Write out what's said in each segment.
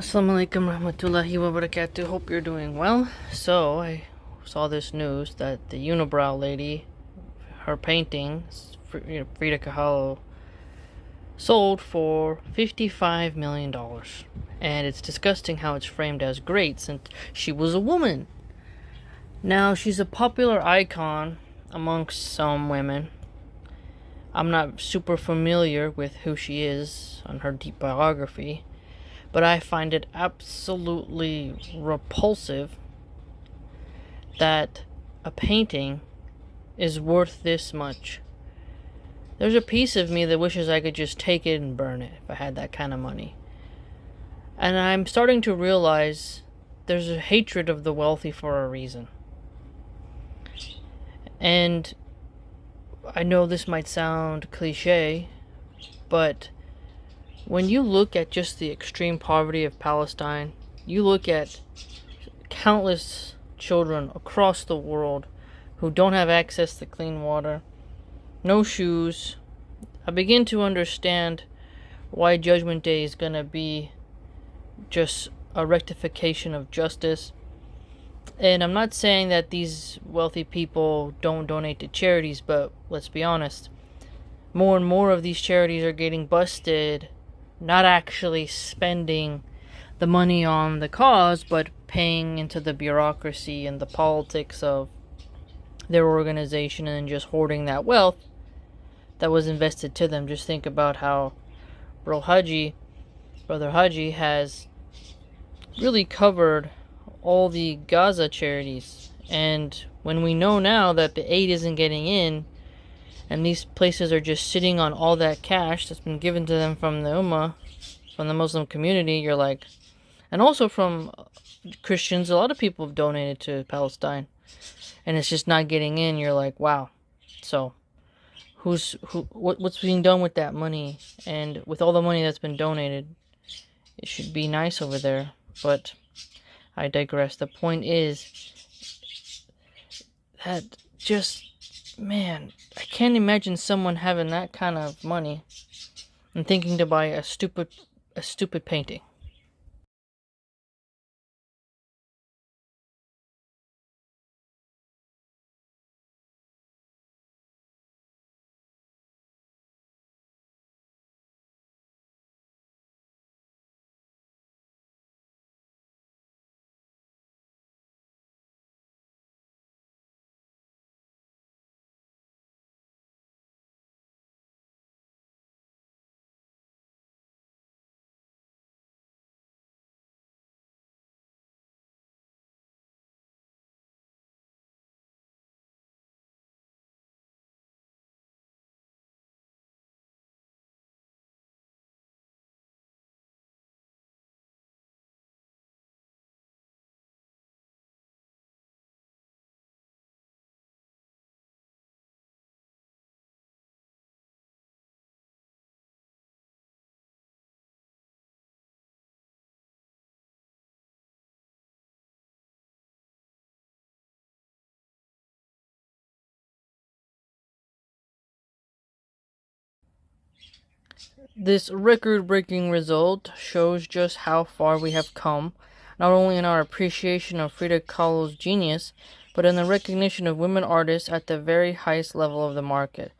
Assalamualaikum warahmatullahi wabarakatuh. Hope you're doing well. So, I saw this news that the unibrow lady, her painting, Frida Kahlo, sold for $55 million. And it's disgusting how it's framed as great since she was a woman. Now, she's a popular icon amongst some women. I'm not super familiar with who she is on her deep biography, but I find it absolutely repulsive that a painting is worth this much. There's a piece of me that wishes I could just take it and burn it if I had that kind of money. And I'm starting to realize there's a hatred of the wealthy for a reason. And I know this might sound cliche, but when you look at just the extreme poverty of Palestine, you look at countless children across the world who don't have access to clean water, no shoes, I begin to understand why Judgment Day is going to be just a rectification of justice. And I'm not saying that these wealthy people don't donate to charities, but let's be honest, more and more of these charities are getting busted, not actually spending the money on the cause, but paying into the bureaucracy and the politics of their organization and just hoarding that wealth that was invested to them. Just think about how Brother Haji has really covered all the Gaza charities. And when we know now that the aid isn't getting in, and these places are just sitting on all that cash that's been given to them from the Ummah, from the Muslim community, you're like, and also from Christians, a lot of people have donated to Palestine, and it's just not getting in. You're like, wow. So, what's being done with that money? And with all the money that's been donated, it should be nice over there. But I digress. The point is that just, man, I can't imagine someone having that kind of money and thinking to buy a stupid painting. This record-breaking result shows just how far we have come, not only in our appreciation of Frida Kahlo's genius, but in the recognition of women artists at the very highest level of the market.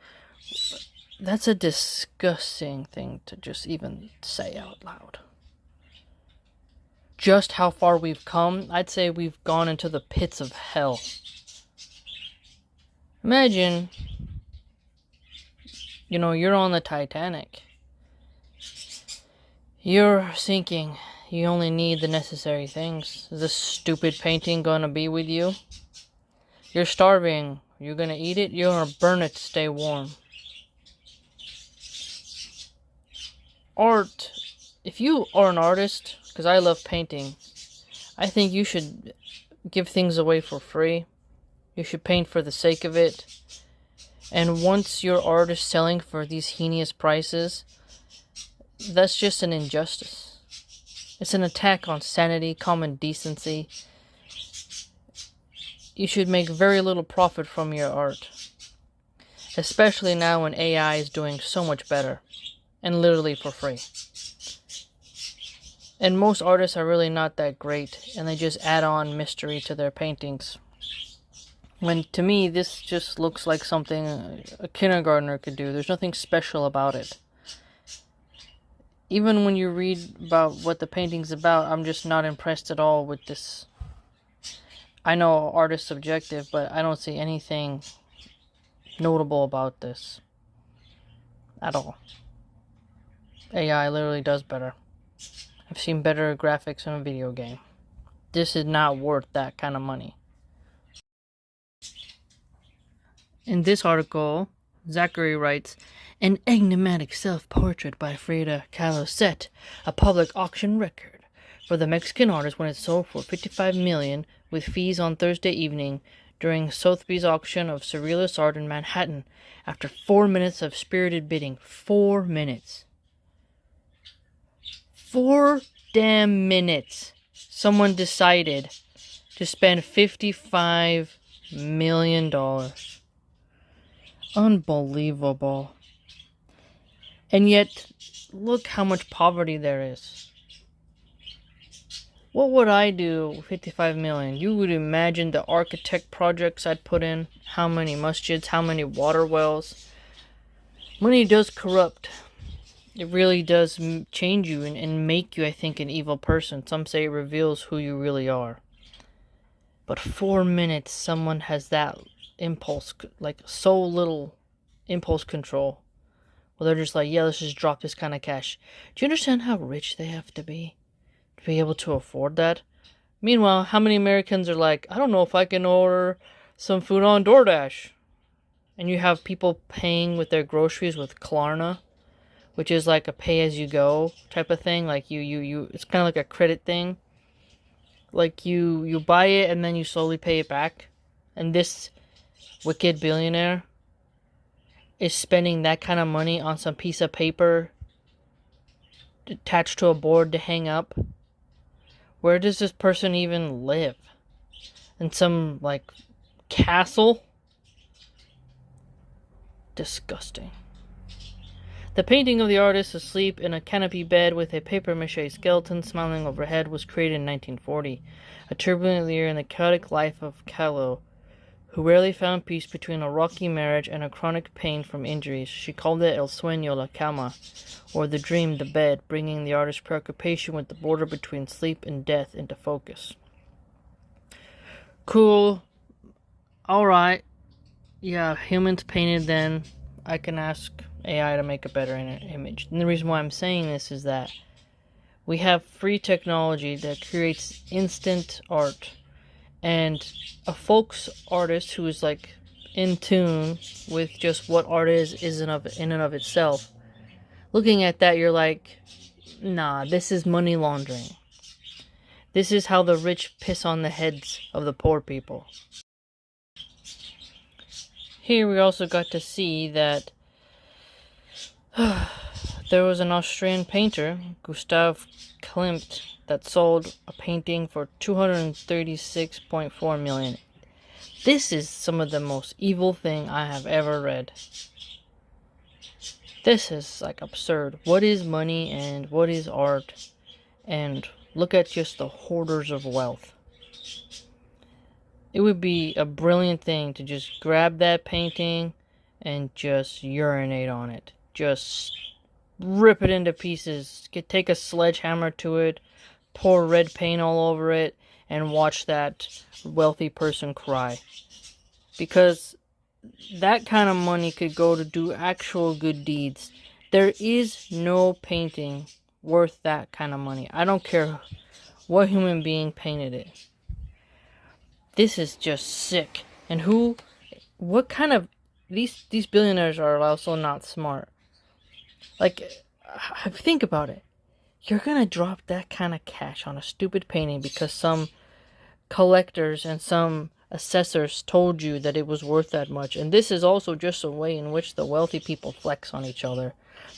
That's a disgusting thing to just even say out loud. Just how far we've come, I'd say we've gone into the pits of hell. Imagine, you're on the Titanic. You're sinking. You only need the necessary things. Is this stupid painting gonna be with you? You're starving. You're gonna eat it? You're gonna burn it to stay warm. Art. If you are an artist, because I love painting, I think you should give things away for free. You should paint for the sake of it. And once your art is selling for these heinous prices, that's just an injustice. It's an attack on sanity, common decency. You should make very little profit from your art. Especially now when AI is doing so much better. And literally for free. And most artists are really not that great, and they just add on mystery to their paintings. When, to me, this just looks like something a kindergartner could do. There's nothing special about it. Even when you read about what the painting's about, I'm just not impressed at all with this. I know art is subjective, but I don't see anything notable about this at all. AI literally does better. I've seen better graphics in a video game. This is not worth that kind of money. In this article, Zachary writes, an enigmatic self-portrait by Frida Kahlo set a public auction record for the Mexican artist when it sold for $55 million with fees on Thursday evening during Sotheby's auction of surrealist art in Manhattan after 4 minutes of spirited bidding. 4 minutes. 4 damn minutes. Someone decided to spend $55 million. Unbelievable. And yet, look how much poverty there is. What would I do with $55 million? You would imagine the architect projects I'd put in, how many masjids, how many water wells. Money does corrupt. It really does change you and make you, I think, an evil person. Some say it reveals who you really are. But 4 minutes, someone has that impulse, like so little impulse control. Well, they're just like, yeah, let's just drop this kind of cash. Do you understand how rich they have to be able to afford that? Meanwhile, how many Americans are like, I don't know if I can order some food on DoorDash? And you have people paying with their groceries with Klarna, which is like a pay-as-you-go type of thing. Like it's kind of like a credit thing. Like you buy it and then you slowly pay it back. And this wicked billionaire is spending that kind of money on some piece of paper attached to a board to hang up. Where does this person even live? In some, like, castle? Disgusting. The painting of the artist asleep in a canopy bed with a papier-mâché skeleton smiling overhead was created in 1940, a turbulent year in the chaotic life of Kahlo, who rarely found peace between a rocky marriage and a chronic pain from injuries. She called it El Sueño, la cama, or the dream, the bed, bringing the artist's preoccupation with the border between sleep and death into focus. Cool. Alright. Yeah, humans painted then. I can ask AI to make a better image. And the reason why I'm saying this is that we have free technology that creates instant art. And a folks artist who is like in tune with just what art is in and of itself. Looking at that, you're like, nah, this is money laundering. This is how the rich piss on the heads of the poor people. Here we also got to see that there was an Austrian painter, Gustav Klimt, that sold a painting for $236.4 million. This is some of the most evil thing I have ever read. This is like absurd. What is money and what is art? And look at just the hoarders of wealth. It would be a brilliant thing to just grab that painting and just urinate on it. Just rip it into pieces. Take a sledgehammer to it, pour red paint all over it, and watch that wealthy person cry. Because that kind of money could go to do actual good deeds. There is no painting worth that kind of money. I don't care what human being painted it. This is just sick. And what kind of, these billionaires are also not smart. Like, think about it. You're gonna drop that kind of cash on a stupid painting because some collectors and some assessors told you that it was worth that much. And this is also just a way in which the wealthy people flex on each other.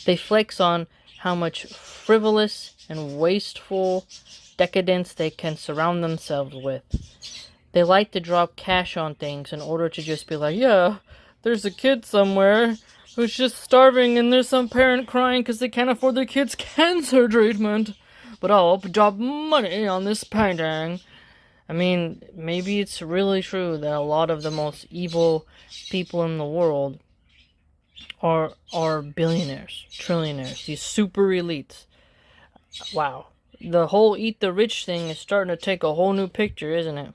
They flex on how much frivolous and wasteful decadence they can surround themselves with. They like to drop cash on things in order to just be like, yeah, there's a kid somewhere who's just starving and there's some parent crying because they can't afford their kid's cancer treatment. but I'll drop money on this painting. I mean, maybe it's really true that a lot of the most evil people in the world are billionaires, trillionaires, these super elites. Wow. The whole eat the rich thing is starting to take a whole new picture, isn't it?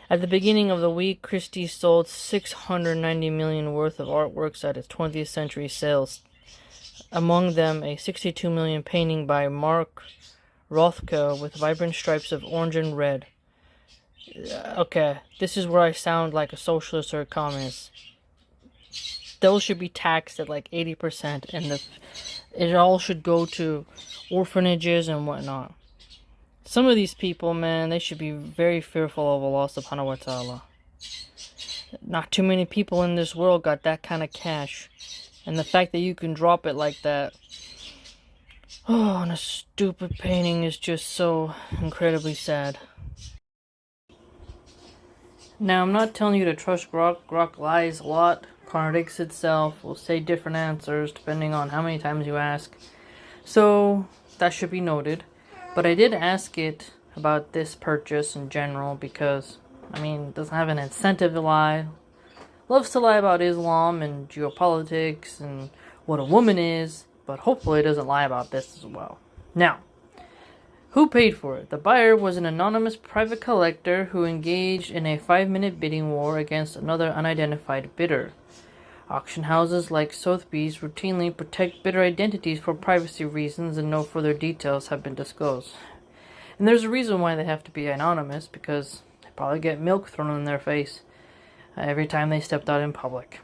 At the beginning of the week, Christie sold $690 million worth of artworks at its 20th century sales. Among them, a $62 million painting by Mark Rothko with vibrant stripes of orange and red. Okay, this is where I sound like a socialist or a communist. Those should be taxed at like 80%, and it all should go to orphanages and whatnot. Some of these people, man, they should be very fearful of Allah subhanahu wa ta'ala. Not too many people in this world got that kind of cash. And the fact that you can drop it like that, on a stupid painting is just so incredibly sad. Now, I'm not telling you to trust Grok. Grok lies a lot, contradicts itself, will say different answers depending on how many times you ask. So, that should be noted. But I did ask it about this purchase in general because, I mean, it doesn't have an incentive to lie. Loves to lie about Islam and geopolitics and what a woman is, but hopefully it doesn't lie about this as well. Now, who paid for it? The buyer was an anonymous private collector who engaged in a 5-minute bidding war against another unidentified bidder. Auction houses like Sotheby's routinely protect bidder identities for privacy reasons, and no further details have been disclosed. And there's a reason why they have to be anonymous, because they probably get milk thrown in their face every time they stepped out in public.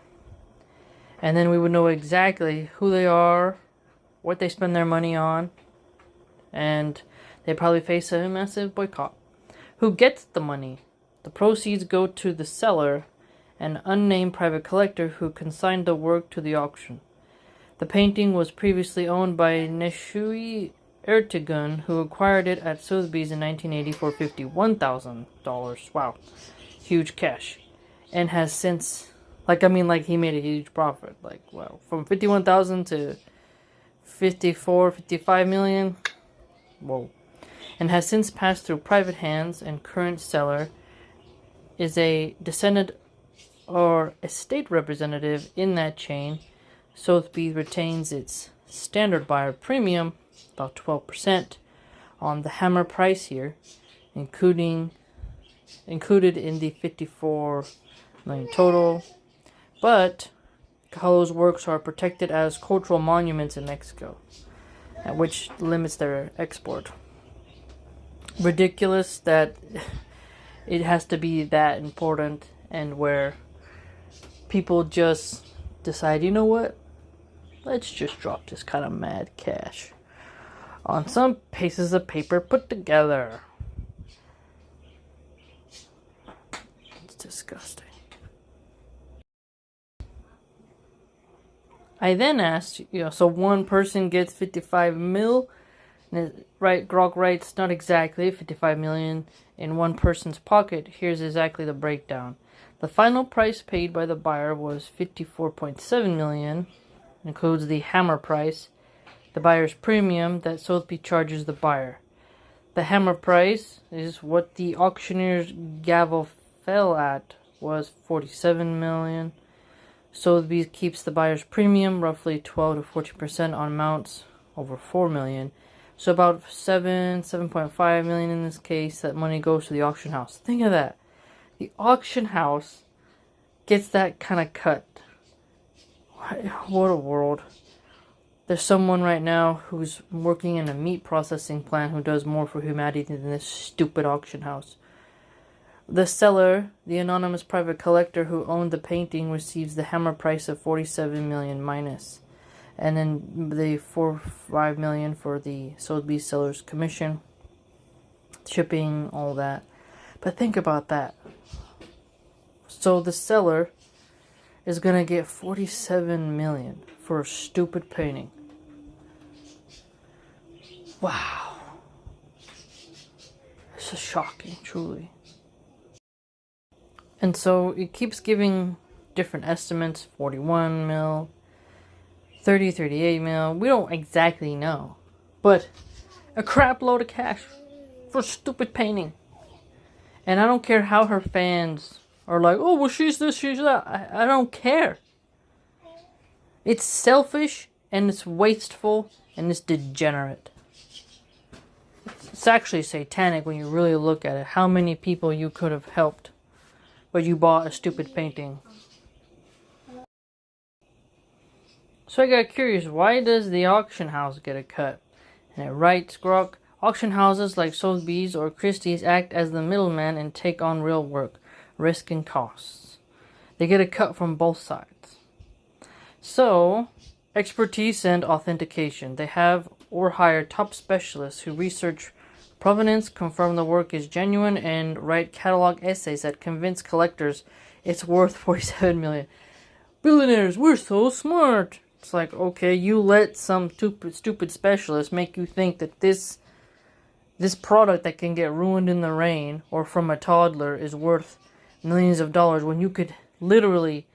And then we would know exactly who they are, what they spend their money on, and they probably face a massive boycott. Who gets the money? The proceeds go to the seller, an unnamed private collector who consigned the work to the auction. The painting was previously owned by Neshui Ertegun, who acquired it at Sotheby's in 1980 for $51,000. Wow. Huge cash. And has since, he made a huge profit. From 51,000 to 55 million. Whoa. And has since passed through private hands, and current seller is a descendant or estate representative in that chain. Sotheby's retains its standard buyer premium, about 12%, on the hammer price here, included in the 54 million total. But Kahlo's works are protected as cultural monuments in Mexico, which limits their export. Ridiculous that it has to be that important, and where people just decide, you know what, let's just drop this kind of mad cash on some pieces of paper put together. It's disgusting. I then asked, so one person gets 55 mil, right? Grok writes, not exactly 55 million in one person's pocket. Here's exactly the breakdown. The final price paid by the buyer was 54.7 million, includes the hammer price, the buyer's premium that Sotheby charges the buyer. The hammer price is what the auctioneer's gavel fell at, was 47 million. Sotheby keeps the buyer's premium, roughly 12 to 14% on amounts over 4 million. So about 7.5 million in this case. That money goes to the auction house. Think of that. The auction house gets that kind of cut. What a world. There's someone right now who's working in a meat processing plant who does more for humanity than this stupid auction house. The seller, the anonymous private collector who owned the painting, receives the hammer price of 47 million minus, and then the 5 million for the Sotheby's seller's commission, shipping, all that. But think about that. So the seller is gonna get 47 million for a stupid painting. Wow. This is shocking, truly. And so it keeps giving different estimates, 41 mil, 38 mil. We don't exactly know. But A crap load of cash for a stupid painting. And I don't care how her fans are like, oh, well, she's this, she's that. I don't care. It's selfish, and it's wasteful, and it's degenerate. It's actually satanic when you really look at it. How many people you could have helped, but you bought a stupid painting. So I got curious, why does the auction house get a cut? And it writes, Grok, auction houses like Sotheby's or Christie's act as the middleman and take on real work, risk, and costs. They get a cut from both sides. So, expertise and authentication. They have or hire top specialists who research provenance, confirm the work is genuine, and write catalog essays that convince collectors it's worth $47 million. Billionaires, we're so smart. It's like, okay, you let some stupid specialist make you think that this product that can get ruined in the rain or from a toddler is worth millions of dollars when you could literally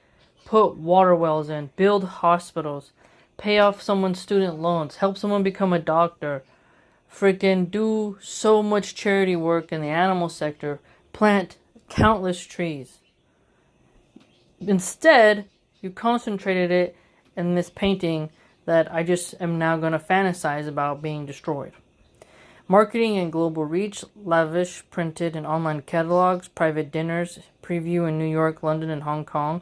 put water wells in, build hospitals, pay off someone's student loans, help someone become a doctor, freaking do so much charity work in the animal sector, plant countless trees. Instead, you concentrated it in this painting that I just am now going to fantasize about being destroyed. Marketing and global reach, lavish printed and online catalogs, private dinners, preview in New York, London, and Hong Kong.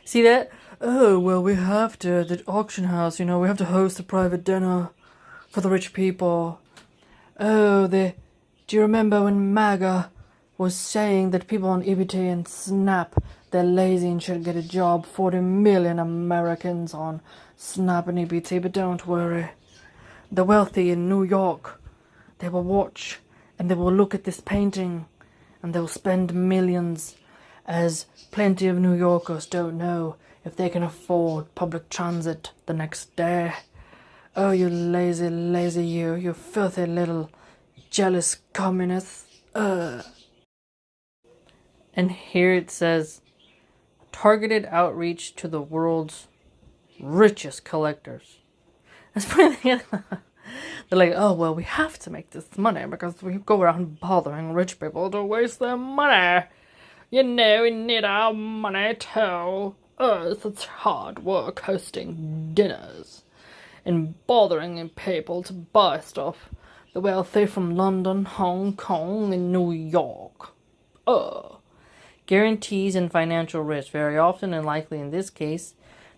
See that? Oh, well, we have to, the auction house, we have to host a private dinner for the rich people. Oh, do you remember when MAGA was saying that people on EBT and Snap, they're lazy and should get a job? 40 million Americans on Snap and EBT, but don't worry. The wealthy in New York, they will watch and they will look at this painting and they'll spend millions, as plenty of New Yorkers don't know if they can afford public transit the next day. Oh, you lazy you filthy little jealous communists. And here it says, targeted outreach to the world's richest collectors. That's pretty. They're like, oh, well, we have to make this money because we go around bothering rich people to waste their money. We need our money too. It's hard work hosting dinners and bothering people to buy stuff. The wealthy from London, Hong Kong, and New York. Guarantees and financial risk. Very often, and likely in this case,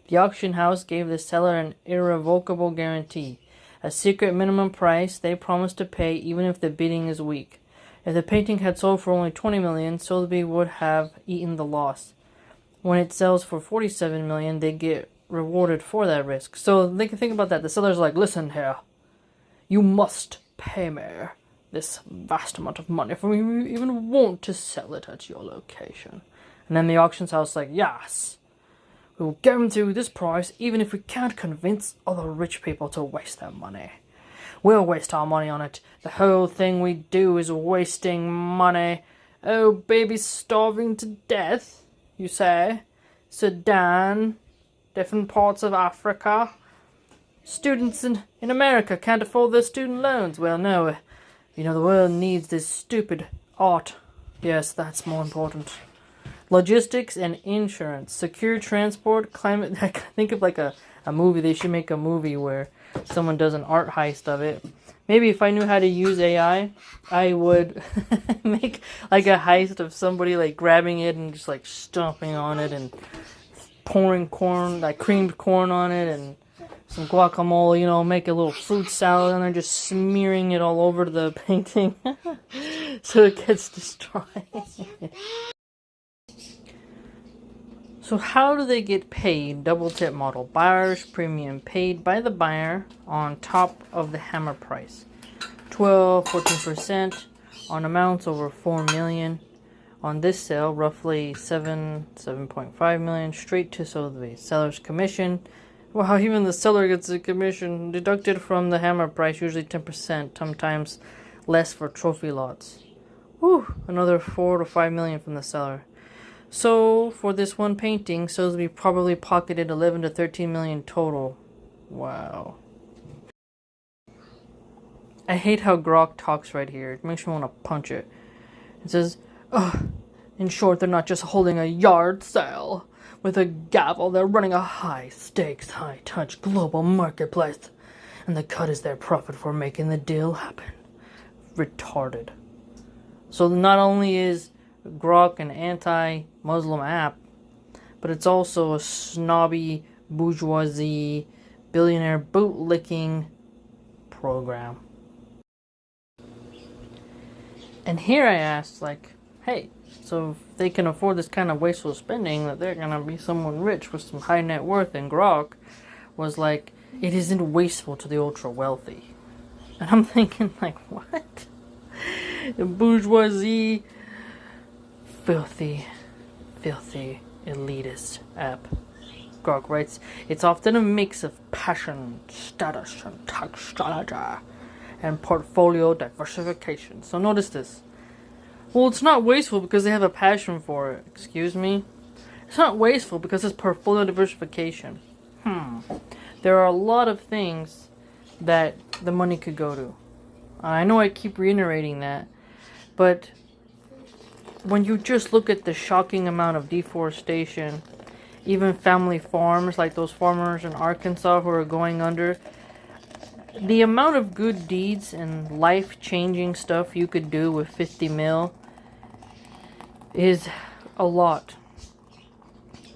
the auction house gave the seller an irrevocable guarantee. A secret minimum price they promise to pay even if the bidding is weak. If the painting had sold for only $20 million, Sotheby would have eaten the loss. When it sells for $47 million, they get rewarded for that risk. So they can think about that. The seller's like, listen here, you must pay me this vast amount of money for me to even want to sell it at your location. And then the auction house is like, yes, we will guarantee this price even if we can't convince other rich people to waste their money. We'll waste our money on it. The whole thing we do is wasting money. Oh, babies starving to death, you say? Sudan, different parts of Africa. Students in America can't afford their student loans. Well, no, the world needs this stupid art. Yes, that's more important. Logistics and insurance, secure transport, climate. Think of like a movie. They should make a movie where someone does an art heist of it. Maybe if I knew how to use AI, I would make like a heist of somebody like grabbing it and just like stomping on it and pouring corn, like creamed corn on it and some guacamole, make a little fruit salad and they're just smearing it all over the painting so it gets destroyed. So how do they get paid? Double tip model. Buyer's premium paid by the buyer on top of the hammer price. 14% on amounts over $4 million. On this sale, roughly $7.5 million straight to Sotheby's. Seller's commission. Wow, even the seller gets a commission deducted from the hammer price, usually 10%, sometimes less for trophy lots. Whew, another $4 to $5 million from the seller. So, for this one painting, Sotheby probably pocketed 11 to 13 million total. Wow. I hate how Grok talks right here. It makes me want to punch it. It says, "Ugh. In short, they're not just holding a yard sale with a gavel. They're running a high-stakes, high-touch global marketplace. And the cut is their profit for making the deal happen." Retarded. So not only is Grok an anti-Muslim app, but it's also a snobby, bourgeoisie, billionaire bootlicking program. And here I asked, like, hey, so if they can afford this kind of wasteful spending, that they're gonna be someone rich with some high net worth, and Grok was like, it isn't wasteful to the ultra wealthy. And I'm thinking, like, what? The bourgeoisie, filthy elitist app. Grok writes, it's often a mix of passion, status, and tax strategy, and portfolio diversification. So notice this. Well, it's not wasteful because they have a passion for it. Excuse me? It's not wasteful because it's portfolio diversification. There are a lot of things that the money could go to. I know I keep reiterating that, but when you just look at the shocking amount of deforestation, even family farms like those farmers in Arkansas who are going under, the amount of good deeds and life-changing stuff you could do with 50 mil is a lot.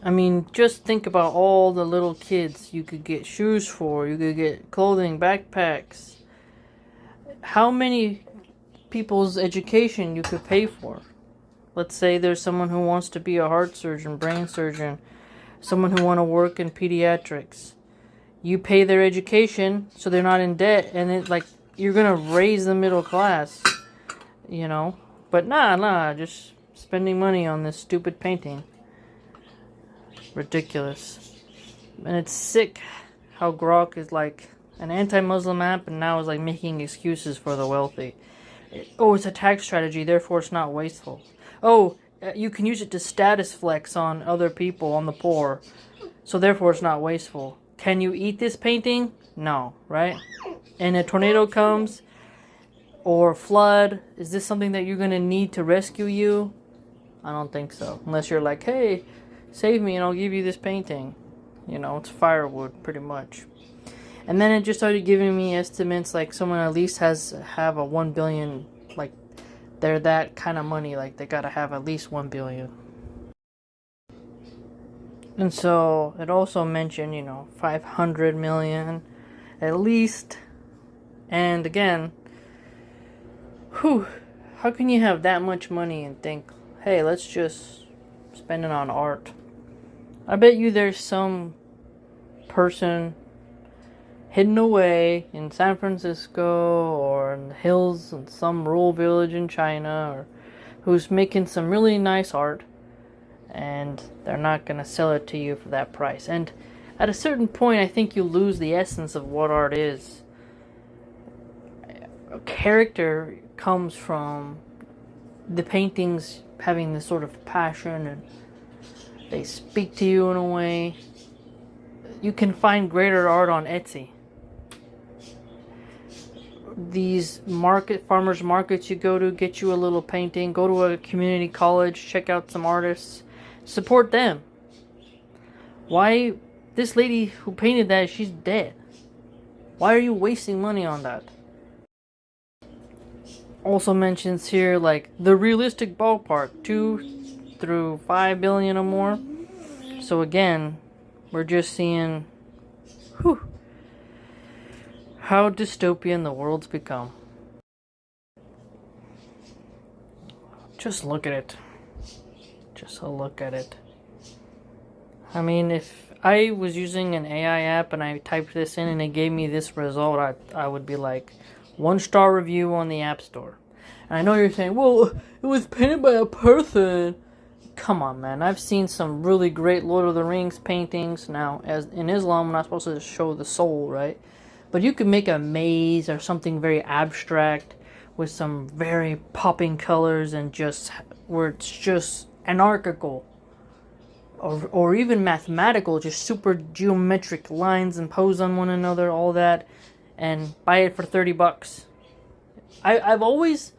I mean, just think about all the little kids you could get shoes for, you could get clothing, backpacks. How many people's education you could pay for? Let's say there's someone who wants to be a heart surgeon, brain surgeon, someone who want to work in pediatrics. You pay their education so they're not in debt, and it, like, you're gonna raise the middle class, you know. But nah, just spending money on this stupid painting. Ridiculous. And it's sick how Grok is like an anti-Muslim app and now is like making excuses for the wealthy. Oh, it's a tax strategy, therefore it's not wasteful. Oh, you can use it to status flex on other people, on the poor, so therefore it's not wasteful. Can you eat this painting? No, right? And a tornado comes, or flood, is this something that you're going to need to rescue you? I don't think so. Unless you're like, hey, save me and I'll give you this painting. You know, it's firewood, pretty much. And then it just started giving me estimates, like someone at least have a 1 billion, like, they're that kind of money, like they gotta have at least 1 billion. And so it also mentioned, 500 million at least. And again, how can you have that much money and think, hey, let's just spend it on art? I bet you there's some person hidden away in San Francisco or in the hills in some rural village in China, or who's making some really nice art, and they're not going to sell it to you for that price. And at a certain point, I think you lose the essence of what art is. A character comes from the paintings having this sort of passion, and they speak to you in a way. You can find greater art on Etsy. These farmers markets you go to get you a little painting. Go to a community college, check out some artists, support them. Why, this lady who painted that, she's dead. Why are you wasting money on that? Also mentions here, like, the realistic ballpark, 2 through 5 billion or more. So again, we're just seeing how dystopian the world's become. Just look at it. Just a look at it. I mean, if I was using an AI app and I typed this in and it gave me this result, I would be like, 1-star review on the App Store. And I know you're saying, well, it was painted by a person. Come on, man. I've seen some really great Lord of the Rings paintings. Now, as in Islam, we're not supposed to show the soul, right? But you can make a maze or something very abstract with some very popping colors and just where it's just anarchical or even mathematical, just super geometric lines imposed on one another, all that, and buy it for $30. I've always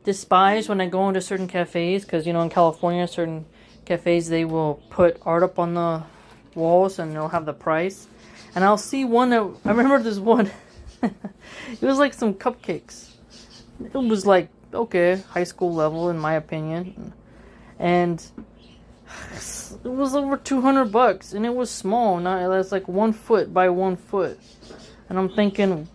despised when I go into certain cafes, because, in California, certain cafes, they will put art up on the walls and they'll have the price. And I'll see one that, I remember this one, it was like some cupcakes. It was like, okay, high school level in my opinion. And it was over $200 and it was small. Now that's like 1 foot by 1 foot. And I'm thinking,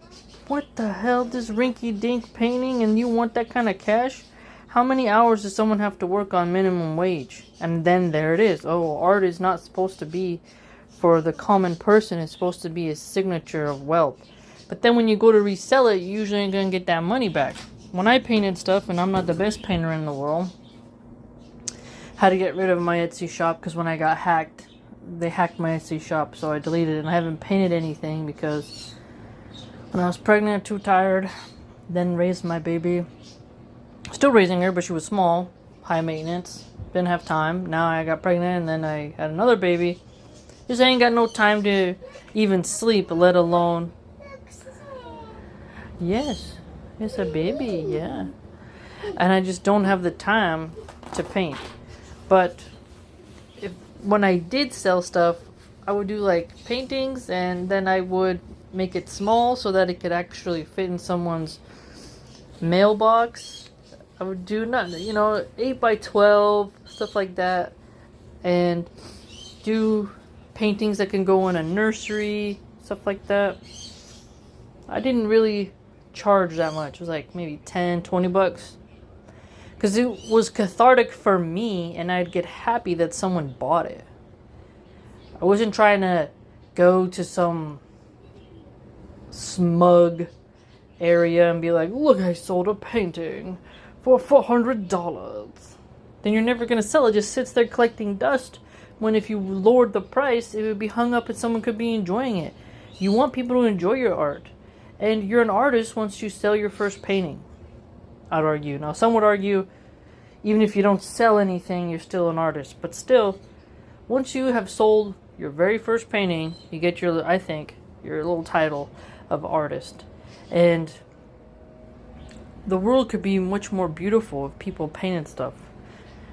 what the hell, this rinky-dink painting, and you want that kind of cash? How many hours does someone have to work on minimum wage? And then there it is. Oh, art is not supposed to be for the common person. It's supposed to be a signature of wealth. But then when you go to resell it, you usually ain't gonna get that money back. When I painted stuff, and I'm not the best painter in the world, had to get rid of my Etsy shop because when I got hacked, they hacked my Etsy shop, so I deleted it. And I haven't painted anything because when I was pregnant, too tired, then raised my baby. Still raising her, but she was small, high maintenance, didn't have time. Now I got pregnant and then I had another baby. Just ain't got no time to even sleep, let alone... Yes, it's a baby, yeah. And I just don't have the time to paint. But when I did sell stuff, I would do like paintings, and then I would make it small so that it could actually fit in someone's mailbox. I would do 8 by 12, stuff like that, and do paintings that can go in a nursery, stuff like that. I didn't really charge that much. It was like maybe $10-20, because it was cathartic for me, and I'd get happy that someone bought it. I wasn't trying to go to some smug area and be like, look, I sold a painting for $400. Then you're never going to sell it. It just sits there collecting dust, when if you lowered the price, it would be hung up and someone could be enjoying it. You want people to enjoy your art. And you're an artist once you sell your first painting, I'd argue. Now, some would argue, even if you don't sell anything, you're still an artist. But still, once you have sold your very first painting, you get your little title of artist. And the world could be much more beautiful if people painted stuff.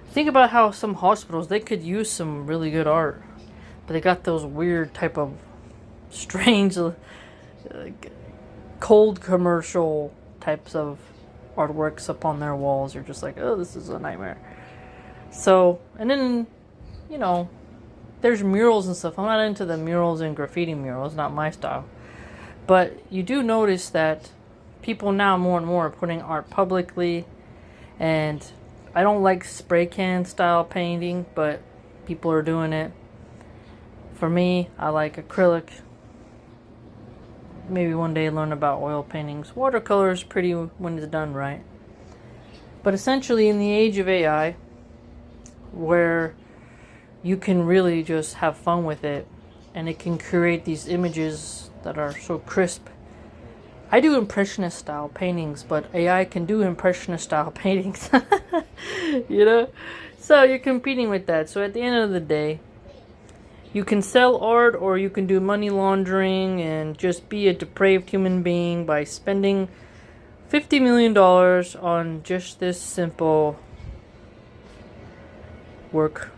Think about how some hospitals, they could use some really good art, but they got those weird type of strange cold commercial types of artworks up on their walls. You're just like, oh, this is a nightmare. So, and then, there's murals and stuff. I'm not into the murals and graffiti murals, not my style. But you do notice that people now more and more are putting art publicly, and I don't like spray can style painting, but people are doing it. For me, I like acrylic. Maybe one day learn about oil paintings. Watercolor is pretty when it's done right. But essentially, in the age of AI, where you can really just have fun with it, and it can create these images that are so crisp. I do impressionist style paintings, but AI can do impressionist style paintings. So you're competing with that. So at the end of the day, you can sell art, or you can do money laundering and just be a depraved human being by spending $50 million on just this simple work.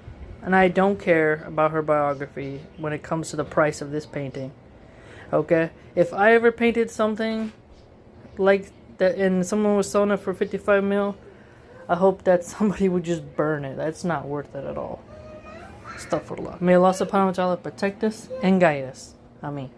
And I don't care about her biography when it comes to the price of this painting. Okay? If I ever painted something like that and someone was selling it for 55 mil, I hope that somebody would just burn it. That's not worth it at all. Astaghfirullah. May Allah subhanahu wa ta'ala protect us and guide us. Ameen.